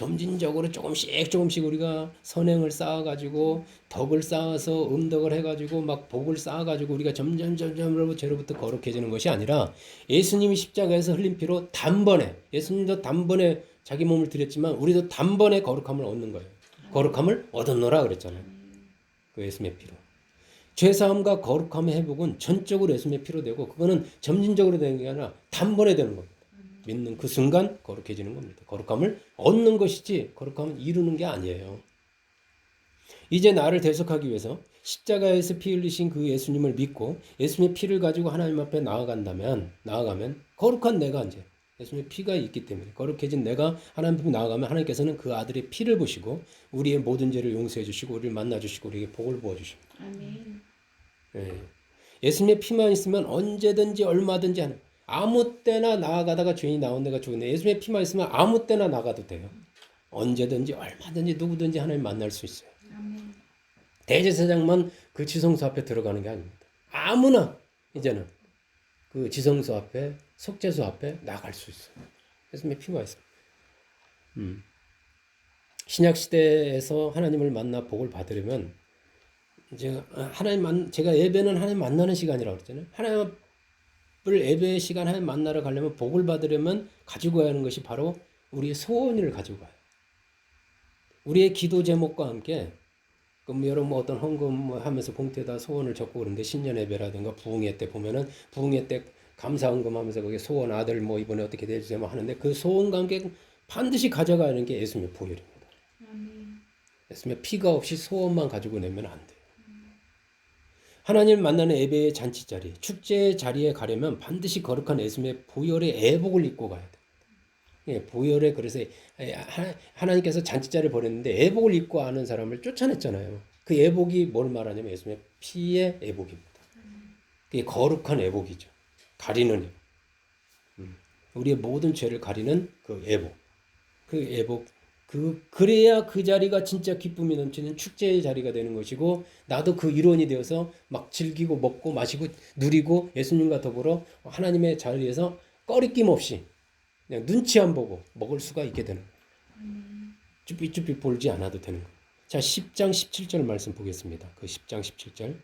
점진적으로 조금씩 우리가 선행을 쌓아가지고 덕을 쌓아서 음덕을 해가지고 막 복을 쌓아가지고 우리가 점점 죄로부터 거룩해지는 것이 아니라 예수님이 십자가에서 흘린 피로 단번에, 예수님도 단번에 자기 몸을 드렸지만 우리도 단번에 거룩함을 얻는 거예요. 거룩함을 얻었노라 그랬잖아요. 그 예수님의 피로. 죄사함과 거룩함의 회복은 전적으로 예수님의 피로 되고 그거는 점진적으로 되는 게 아니라 단번에 되는 겁니다. 믿는 그 순간 거룩해지는 겁니다. 거룩함을 얻는 것이지 거룩함을 이루는 게 아니에요. 이제 나를 대속하기 위해서 십자가에서 피 흘리신 그 예수님을 믿고 예수님의 피를 가지고 하나님 앞에 나아가면 거룩한 내가 이제 예수님의 피가 있기 때문에 거룩해진 내가 하나님 앞에 나아가면 하나님께서는 그 아들의 피를 보시고 우리의 모든 죄를 용서해 주시고 우리를 만나 주시고 우리에게 복을 부어 주십니다. 아멘. 예. 예수님의 피만 있으면 언제든지 얼마든지 하는 아무 때나 나아가다가 죄인이 나온 데가 좋은데 예수님의 피만 있으면 아무 때나 나가도 돼요. 언제든지 얼마든지 누구든지 하나님 만날 수 있어요. 아멘. 대제사장만 그 지성소 앞에 들어가는 게 아닙니다. 아무나 이제는 그 지성소 앞에 속죄소 앞에 나갈 수 있어요. 예수님의 피가 있어요. 신약 시대에서 하나님을 만나 복을 받으려면 이제 제가 예배는 하나님 만나는 시간이라고 그랬잖아요. 하나님을 예배의 시간 하나님 만나러 가려면 복을 받으려면 가지고 가야 하는 것이 바로 우리의 소원을 가지고 가요. 우리의 기도 제목과 함께 그럼 여러분 어떤 헌금 하면서 봉투에다 소원을 적고 그러는데 신년 예배라든가 부흥회 때 보면은 부흥회 때 감사 헌금 하면서 거기 소원 아들 이번에 어떻게 대주세요 하는데 그 소원과 함께 반드시 가져가는 게 예수님의 보혈입니다. 예수님의 피가 없이 소원만 가지고 내면 안 돼요. 하나님 만나는 예배의 잔치자리, 축제의 자리에 가려면 반드시 거룩한 예수님의 보혈의 애복을 입고 가야 돼요. 예, 보혈에 그래서 하나님께서 잔치자리를 벌였는데 애복을 입고 아는 사람을 쫓아냈잖아요. 그 애복이 뭘 말하냐면 예수님의 피의 애복입니다. 그게 거룩한 애복이죠. 가리는 애복. 우리의 모든 죄를 가리는 그 애복. 그 애복. 그래야 그 자리가 진짜 기쁨이 넘치는 축제의 자리가 되는 것이고 나도 그 일원이 되어서 막 즐기고 먹고 마시고 누리고 예수님과 더불어 하나님의 자리에서 꺼리낌 없이 그냥 눈치 안 보고 먹을 수가 있게 되는 거예요. 쭈삣쭈삣 볼지 않아도 되는 거예요. 자, 10장 17절 말씀 보겠습니다. 그 10장 17절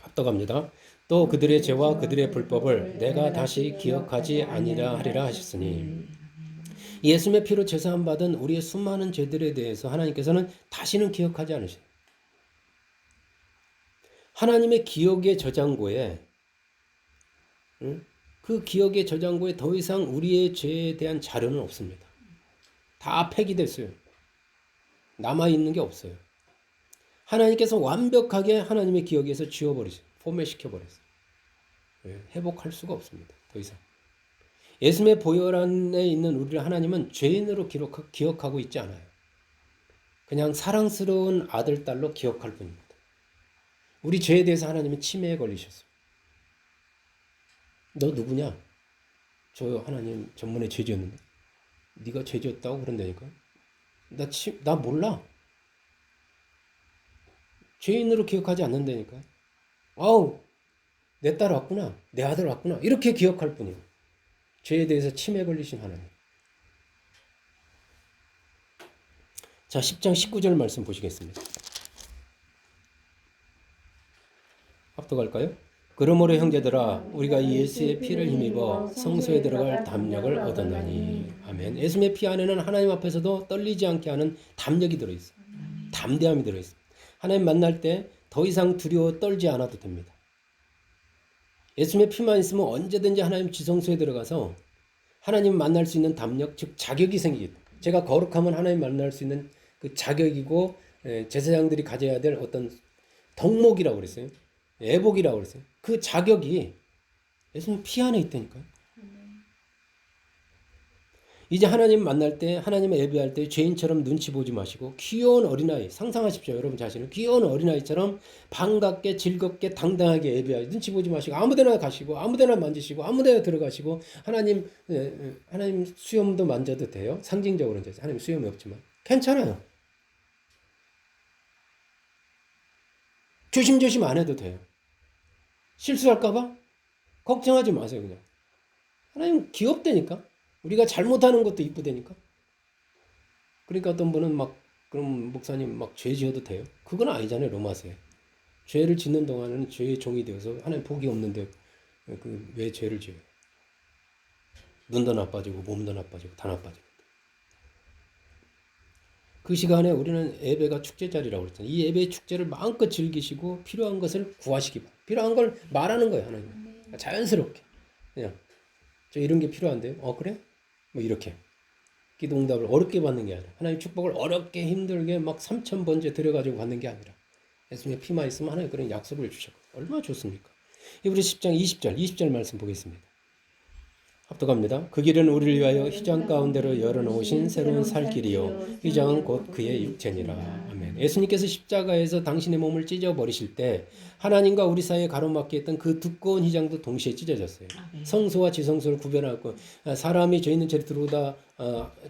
합독합니다. 또 그들의 죄와 그들의 불법을 내가 다시 기억하지 아니라 하리라 하셨으니 예수님의 피로 제사함 받은 우리의 수많은 죄들에 대해서 하나님께서는 다시는 기억하지 않으셔요. 하나님의 기억의 저장고에 그 기억의 저장고에 더 이상 우리의 죄에 대한 자료는 없습니다. 다 폐기됐어요. 남아있는 게 없어요. 하나님께서 완벽하게 하나님의 기억에서 지워버리세요. 포맷시켜버렸어요. 회복할 수가 없습니다. 더 이상. 예수님의 보혈 안에 있는 우리를 하나님은 죄인으로 기억하고 있지 않아요. 그냥 사랑스러운 아들, 딸로 기억할 뿐입니다. 우리 죄에 대해서 하나님은 치매에 걸리셨어요. 너 누구냐? 저 하나님 전문에 죄지었는데. 네가 죄지었다고 그런다니까. 나 몰라. 죄인으로 기억하지 않는다니까. 아우, 내 딸 왔구나. 내 아들 왔구나. 이렇게 기억할 뿐이에요. 죄에 대해서 치매 걸리신 하나님. 자, 10장 19절 말씀 보시겠습니다. 합독할까요? 그러므로 형제들아 우리가 예수의 피를 힘입어 성소에 들어갈 담력을 얻었나니. 아멘. 예수님의 피 안에는 하나님 앞에서도 떨리지 않게 하는 담력이 들어있어요. 담대함이 들어있어요. 하나님 만날 때 더 이상 두려워 떨지 않아도 됩니다. 예수님의 피만 있으면 언제든지 하나님 지성소에 들어가서 하나님 만날 수 있는 담력, 즉 자격이 생기겠다. 제가 거룩하면 하나님 만날 수 있는 그 자격이고 제사장들이 가져야 될 어떤 덕목이라고 그랬어요. 애복이라고 그랬어요. 그 자격이 예수님 피 안에 있다니까요. 이제 하나님 만날 때, 하나님을 예배할 때 죄인처럼 눈치 보지 마시고 귀여운 어린아이, 상상하십시오. 여러분 자신을 귀여운 어린아이처럼 반갑게 즐겁게 당당하게 예배하지. 눈치 보지 마시고 아무데나 가시고 아무데나 만지시고 아무데나 들어가시고 하나님 수염도 만져도 돼요. 상징적으로는 하나님 수염이 없지만 괜찮아요. 조심조심 안 해도 돼요. 실수할까 봐 걱정하지 마세요. 그냥 하나님 귀엽다니까. 우리가 잘못하는 것도 이쁘다니까. 그러니까 어떤 분은 막 그럼 목사님 막 죄 지어도 돼요? 그건 아니잖아요. 로마서에. 죄를 짓는 동안은 죄의 종이 되어서 하나님 복이 없는데 그 왜 죄를 지어요? 눈도 나빠지고 몸도 나빠지고 다 나빠지고. 그 시간에 우리는 예배가 축제 자리라고 그랬잖아요. 이 예배의 축제를 마음껏 즐기시고 필요한 것을 구하시기 바랍니다. 필요한 걸 말하는 거예요. 하나님. 자연스럽게. 그냥 저 이런 게 필요한데요. 그래? 뭐 이렇게. 기도 응답을 어렵게 받는 게 아니라 하나님 축복을 어렵게 힘들게 막 3,000번째 들여가지고 받는 게 아니라 예수님의 피만 있으면 하나님 그런 약속을 주셨고 얼마나 좋습니까? 우리 10장 20절 말씀 보겠습니다. 합독합니다. 그 길은 우리를 위하여 휘장 가운데로 열어놓으신 새로운 살 길이요 휘장은 곧 그의 육체니라. 아멘. 예수님께서 십자가에서 당신의 몸을 찢어버리실 때 하나님과 우리 사이에 가로막혀 있던 그 두꺼운 휘장도 동시에 찢어졌어요. 성소와 지성소를 구별하고 사람이 죄 있는 채로 들어오다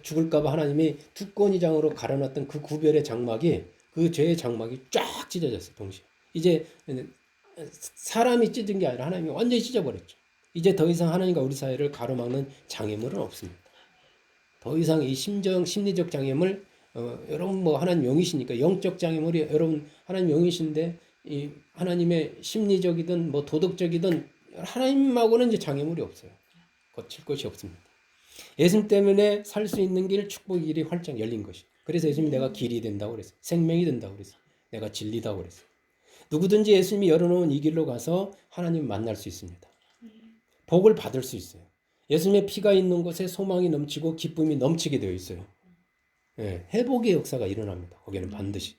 죽을까 봐 하나님이 두꺼운 휘장으로 갈아놨던 그 구별의 장막이 그 죄의 장막이 쫙 찢어졌어요. 동시에. 이제 사람이 찢은 게 아니라 하나님이 완전히 찢어버렸죠. 이제 더 이상 하나님과 우리 사이를 가로막는 장애물은 없습니다. 더 이상 이 심리적 장애물, 여러분 뭐 하나님 영이시니까 영적 장애물이 여러분 하나님 영이신데 이 하나님의 심리적이든 뭐 도덕적이든 하나님하고는 이제 장애물이 없어요. 거칠 것이 없습니다. 예수님 때문에 살 수 있는 길, 축복의 길이 활짝 열린 것이. 그래서 예수님이 내가 길이 된다고 그랬어요. 생명이 된다고 그랬어요. 내가 진리다고 그랬어요. 누구든지 예수님이 열어놓은 이 길로 가서 하나님 만날 수 있습니다. 복을 받을 수 있어요. 예수님의 피가 있는 곳에 소망이 넘치고 기쁨이 넘치게 되어 있어요. 예, 회복의 역사가 일어납니다. 거기는 반드시.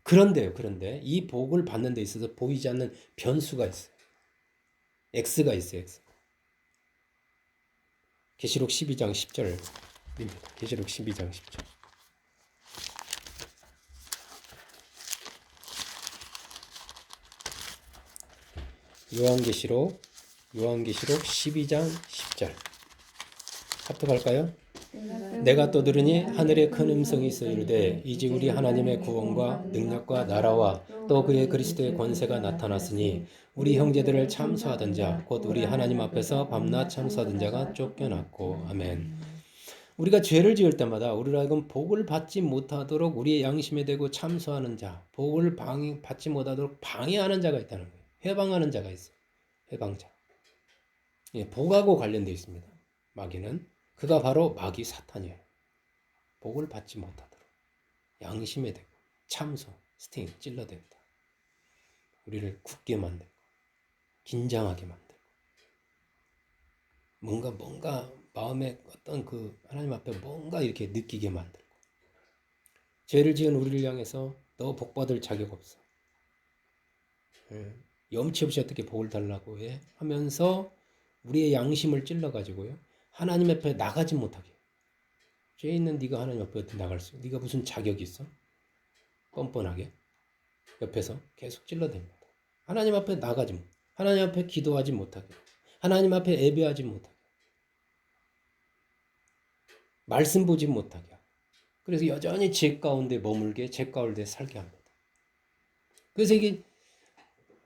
그런데 이 복을 받는 데 있어서 보이지 않는 변수가 있어요. X가 있어요. X. 계시록 12장 10절입니다. 계시록 12장 10절. 요한계시록 12장 10절. 합독할까요? 내가 또 들으니 하늘에 큰 음성이 있어 이르되 이제 우리 하나님의 구원과 능력과 나라와 또 그의 그리스도의 권세가 나타났으니 우리 형제들을 참소하던 자 곧 우리 하나님 앞에서 밤낮 참소하던 자가 쫓겨났고. 아멘. 우리가 죄를 지을 때마다 우리로 하여금 복을 받지 못하도록 우리의 양심에 대고 참소하는 자, 복을 받지 못하도록 방해하는 자가 있다는 거예요. 해방하는 자가 있어요. 해방자. 예, 복하고 관련되어 있습니다. 마귀는. 그가 바로 마귀 사탄이에요. 복을 받지 못하도록 양심에 대고 참소, 스팅, 찔러댄다. 우리를 굳게 만들고 긴장하게 만들고 뭔가 마음에 어떤 그 하나님 앞에 뭔가 이렇게 느끼게 만들고 죄를 지은 우리를 향해서 너 복받을 자격 없어. 염치 없이 어떻게 복을 달라고 해? 하면서 우리의 양심을 찔러가지고요. 하나님 앞에 나가지 못하게. 죄 있는 네가 하나님 앞에 어떻게 나갈 수? 네가 무슨 자격이 있어? 뻔뻔하게 옆에서 계속 찔러댑니다. 하나님 앞에 나가지 못. 하나님 앞에 기도하지 못하게. 하나님 앞에 예배하지 못하게. 말씀 보지 못하게. 그래서 여전히 죄 가운데 머물게, 죄 가운데 살게 합니다. 그래서 이게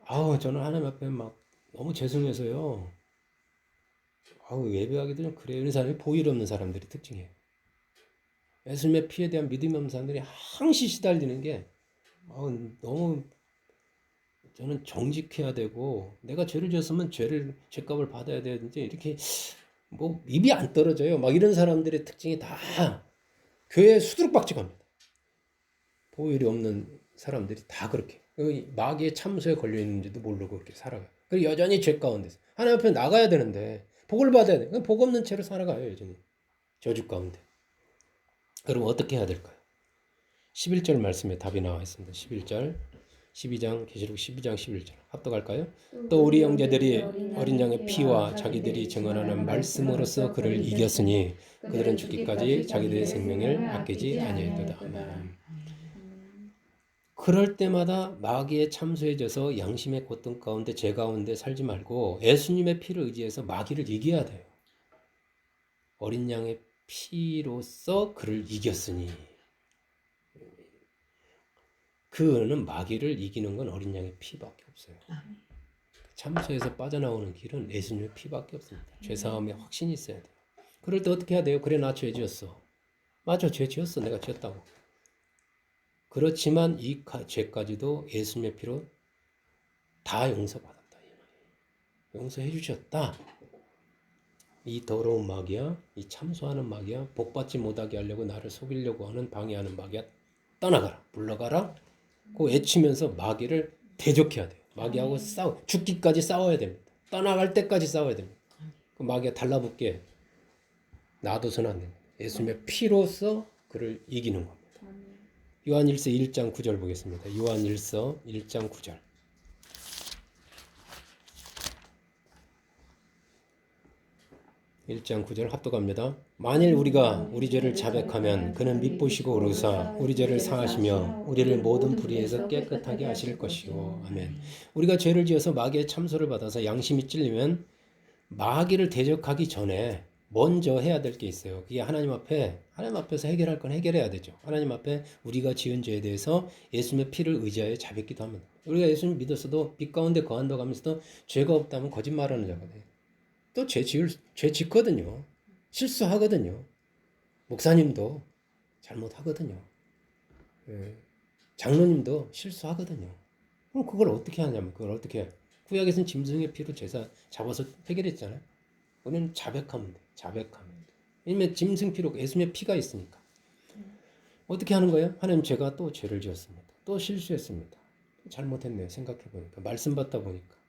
저는 하나님 앞에 막 너무 죄송해서요. 예배하기도 좀 그래요. 이런 사람이 보일 없는 사람들이 특징이에요. 예수님의 피에 대한 믿음이 없는 사람들이 항시 시달리는 게 너무 저는 정직해야 되고 내가 죄를 지었으면 죄값을 받아야 되는데 이렇게 뭐 입이 안 떨어져요. 막 이런 사람들의 특징이 다 교회에 수두룩박죽합니다. 보일이 없는 사람들이 다 그렇게 마귀의 참소에 걸려 있는지도 모르고 그렇게 살아가요. 그리고 여전히 죄 가운데서 하나님 앞에 나가야 되는데 복을 받아야 돼. 복 없는 채로 살아가요. 여전히 저주 가운데. 그럼 어떻게 해야 될까요? 11절 말씀에 답이 나와 있습니다. 11절 계시록 12장 11절 합독할까요? 또 우리 형제들이 어린 양의 피와 자기들이 증언하는 말씀으로써 그를 이겼으니 그들은 죽기까지 자기들의 생명을 아끼지 아니하였도다. 그럴 때마다 마귀의 참소에 져서 양심의 고통 가운데 죄 가운데 살지 말고 예수님의 피를 의지해서 마귀를 이겨야 돼요. 어린 양의 피로써 그를 이겼으니 그는 마귀를 이기는 건 어린 양의 피밖에 없어요. 참소에서 빠져나오는 길은 예수님의 피밖에 없습니다. 죄사함에 확신이 있어야 돼요. 그럴 때 어떻게 해야 돼요? 그래 나 죄 지었어. 맞아 죄 지었어. 내가 지었다고. 그렇지만 이 죄까지도 예수님의 피로 다 용서받았다. 용서해 주셨다. 이 더러운 마귀야, 이 참소하는 마귀야, 복받지 못하게 하려고 나를 속이려고 하는 방해하는 마귀야, 떠나가라, 물러가라. 그 외치면서 마귀를 대적해야 돼요. 마귀하고 죽기까지 싸워야 됩니다. 떠나갈 때까지 싸워야 됩니다. 그 마귀가 달라붙게 놔둬서는 안 됩니다. 예수님의 피로써 그를 이기는 겁니다. 요한일서 1장 9절 보겠습니다. 요한일서 1장 9절. 1장 9절 합독합니다. 만일 우리가 우리 죄를 자백하면 그는 믿보시고 의로사 우리 죄를 사하시며 우리를 모든 불의에서 깨끗하게 하실 것이요. 아멘. 우리가 죄를 지어서 마귀의 참소를 받아서 양심이 찔리면 마귀를 대적하기 전에 먼저 해야 될 게 있어요. 그게 하나님 앞에서 해결할 건 해결해야 되죠. 하나님 앞에 우리가 지은 죄에 대해서 예수님의 피를 의지하여 자백기도 합니다. 우리가 예수님 믿었어도 빛 가운데 거한다고 하면서도 죄가 없다면 거짓말하는 자거든요. 또 죄 짓거든요. 실수하거든요. 목사님도 잘못하거든요. 장로님도 실수하거든요. 그럼 그걸 어떻게 하냐면 그걸 어떻게 해요? 구약에서는 짐승의 피로 제사 잡아서 해결했잖아요. 우리는 자백하면 돼. 자백하면 돼. 왜냐면 짐승 피로 예수님의 피가 있으니까. 어떻게 하는 거예요? 하나님 제가 또 죄를 지었습니다. 또 실수했습니다. 잘못했네요. 생각해보니까. 말씀 받다 보니까.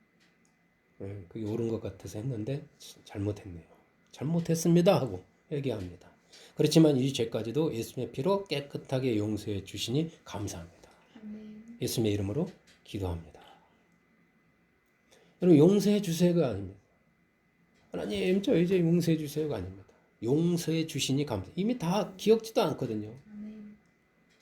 그게 옳은 것 같아서 했는데 잘못했네요. 잘못했습니다 하고 회개합니다. 그렇지만 이 죄까지도 예수님의 피로 깨끗하게 용서해 주시니 감사합니다. 예수님의 이름으로 기도합니다. 여러분 용서해 주세요가 아닙니다. 하나님 저 이제 용서해 주세요가 아닙니다. 용서해 주시니 감사. 이미 다 기억지도 않거든요.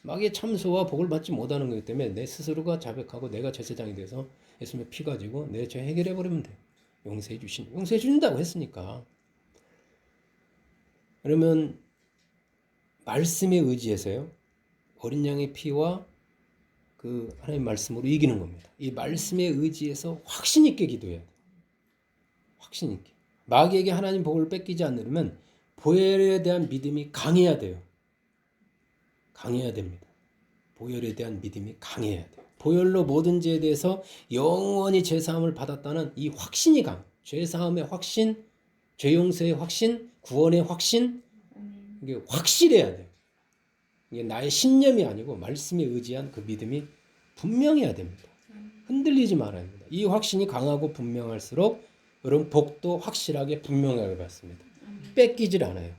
마귀의 참소와 복을 받지 못하는 거기 때문에 내 스스로가 자백하고 내가 제사장이 돼서 예수님의 피 가지고 내 죄 해결해 버리면 돼요. 용서해 주신다고 했으니까. 그러면 말씀에 의지해서요. 어린 양의 피와 그 하나님 말씀으로 이기는 겁니다. 이 말씀에 의지해서 확신 있게 기도해야 돼요. 확신 있게. 마귀에게 하나님 복을 뺏기지 않으려면 보혈에 대한 믿음이 강해야 돼요. 강해야 됩니다. 보혈에 대한 믿음이 강해야 돼요. 보혈로 모든 죄에 대해서 영원히 죄사함을 받았다는 이 확신이 죄사함의 확신, 죄용서의 확신, 구원의 확신, 이게 확실해야 돼요. 이게 나의 신념이 아니고 말씀에 의지한 그 믿음이 분명해야 됩니다. 흔들리지 말아야 합니다. 이 확신이 강하고 분명할수록 여러분 복도 확실하게 분명하게 받습니다. 뺏기질 않아요.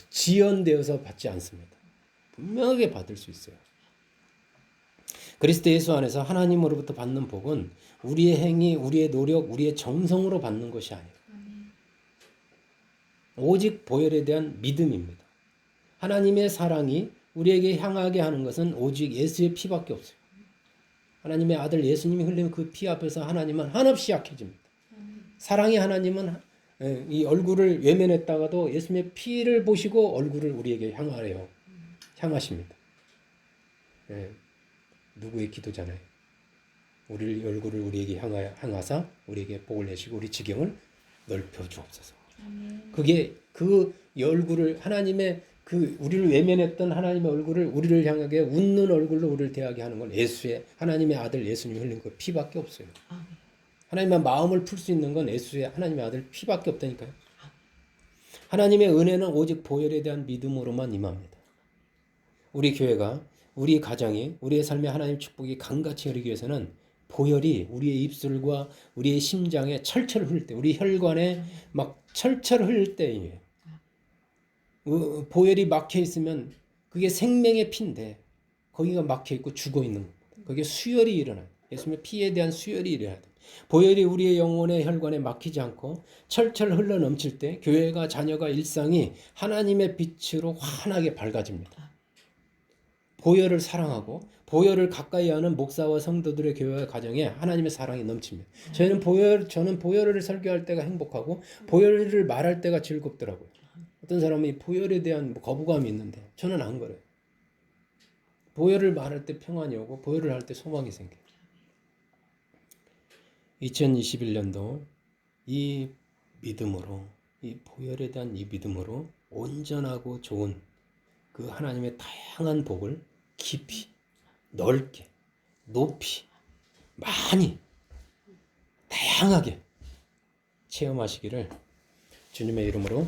지연되어서 받지 않습니다. 분명하게 받을 수 있어요. 그리스도 예수 안에서 하나님으로부터 받는 복은 우리의 행위, 우리의 노력, 우리의 정성으로 받는 것이 아니에요. 오직 보혈에 대한 믿음입니다. 하나님의 사랑이 우리에게 향하게 하는 것은 오직 예수의 피밖에 없어요. 하나님의 아들 예수님이 흘린 그 피 앞에서 하나님은 한없이 약해집니다. 사랑의 하나님은 이 얼굴을 외면했다가도 예수님의 피를 보시고 얼굴을 우리에게 향하십니다. 누구의 기도잖아요. 우리 얼굴을 우리에게 향하사 우리에게 복을 내시고 우리 지경을 넓혀 주옵소서. 그게 그 얼굴을 하나님의 그 우리를 외면했던 하나님의 얼굴을 우리를 향하게 웃는 얼굴로 우리를 대하게 하는 건 예수의 하나님의 아들 예수님이 흘린 그 피밖에 없어요. 하나님의 마음을 풀 수 있는 건 예수의 하나님의 아들 피밖에 없다니까요. 하나님의 은혜는 오직 보혈에 대한 믿음으로만 임합니다. 우리 교회가 우리 가정이 우리의 삶에 하나님 축복이 강같이 흐르기 위해서는 보혈이 우리의 입술과 우리의 심장에 철철 흐를 때 우리 혈관에 막 철철 흐를 때예요. 보혈이 막혀 있으면 그게 생명의 피인데 거기가 막혀 있고 죽어 있는 겁니다. 거기에 수혈이 일어나요. 예수님의 피에 대한 수혈이 일어나요. 보혈이 우리의 영혼의 혈관에 막히지 않고 철철 흘러 넘칠 때 교회가 자녀가 일상이 하나님의 빛으로 환하게 밝아집니다. 보혈을 사랑하고 보혈을 가까이 하는 목사와 성도들의 교회와 가정에 하나님의 사랑이 넘칩니다. 저는 보혈을 설교할 때가 행복하고 보혈을 말할 때가 즐겁더라고요. 어떤 사람이 보혈에 대한 거부감이 있는데 저는 안 그래요. 보혈을 말할 때 평안이 오고 보혈을 할 때 소망이 생겨요. 2021년도 이 믿음으로, 이 보혈에 대한 이 믿음으로 온전하고 좋은 그 하나님의 다양한 복을 깊이, 넓게, 높이, 많이, 다양하게 체험하시기를 주님의 이름으로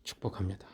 축복합니다.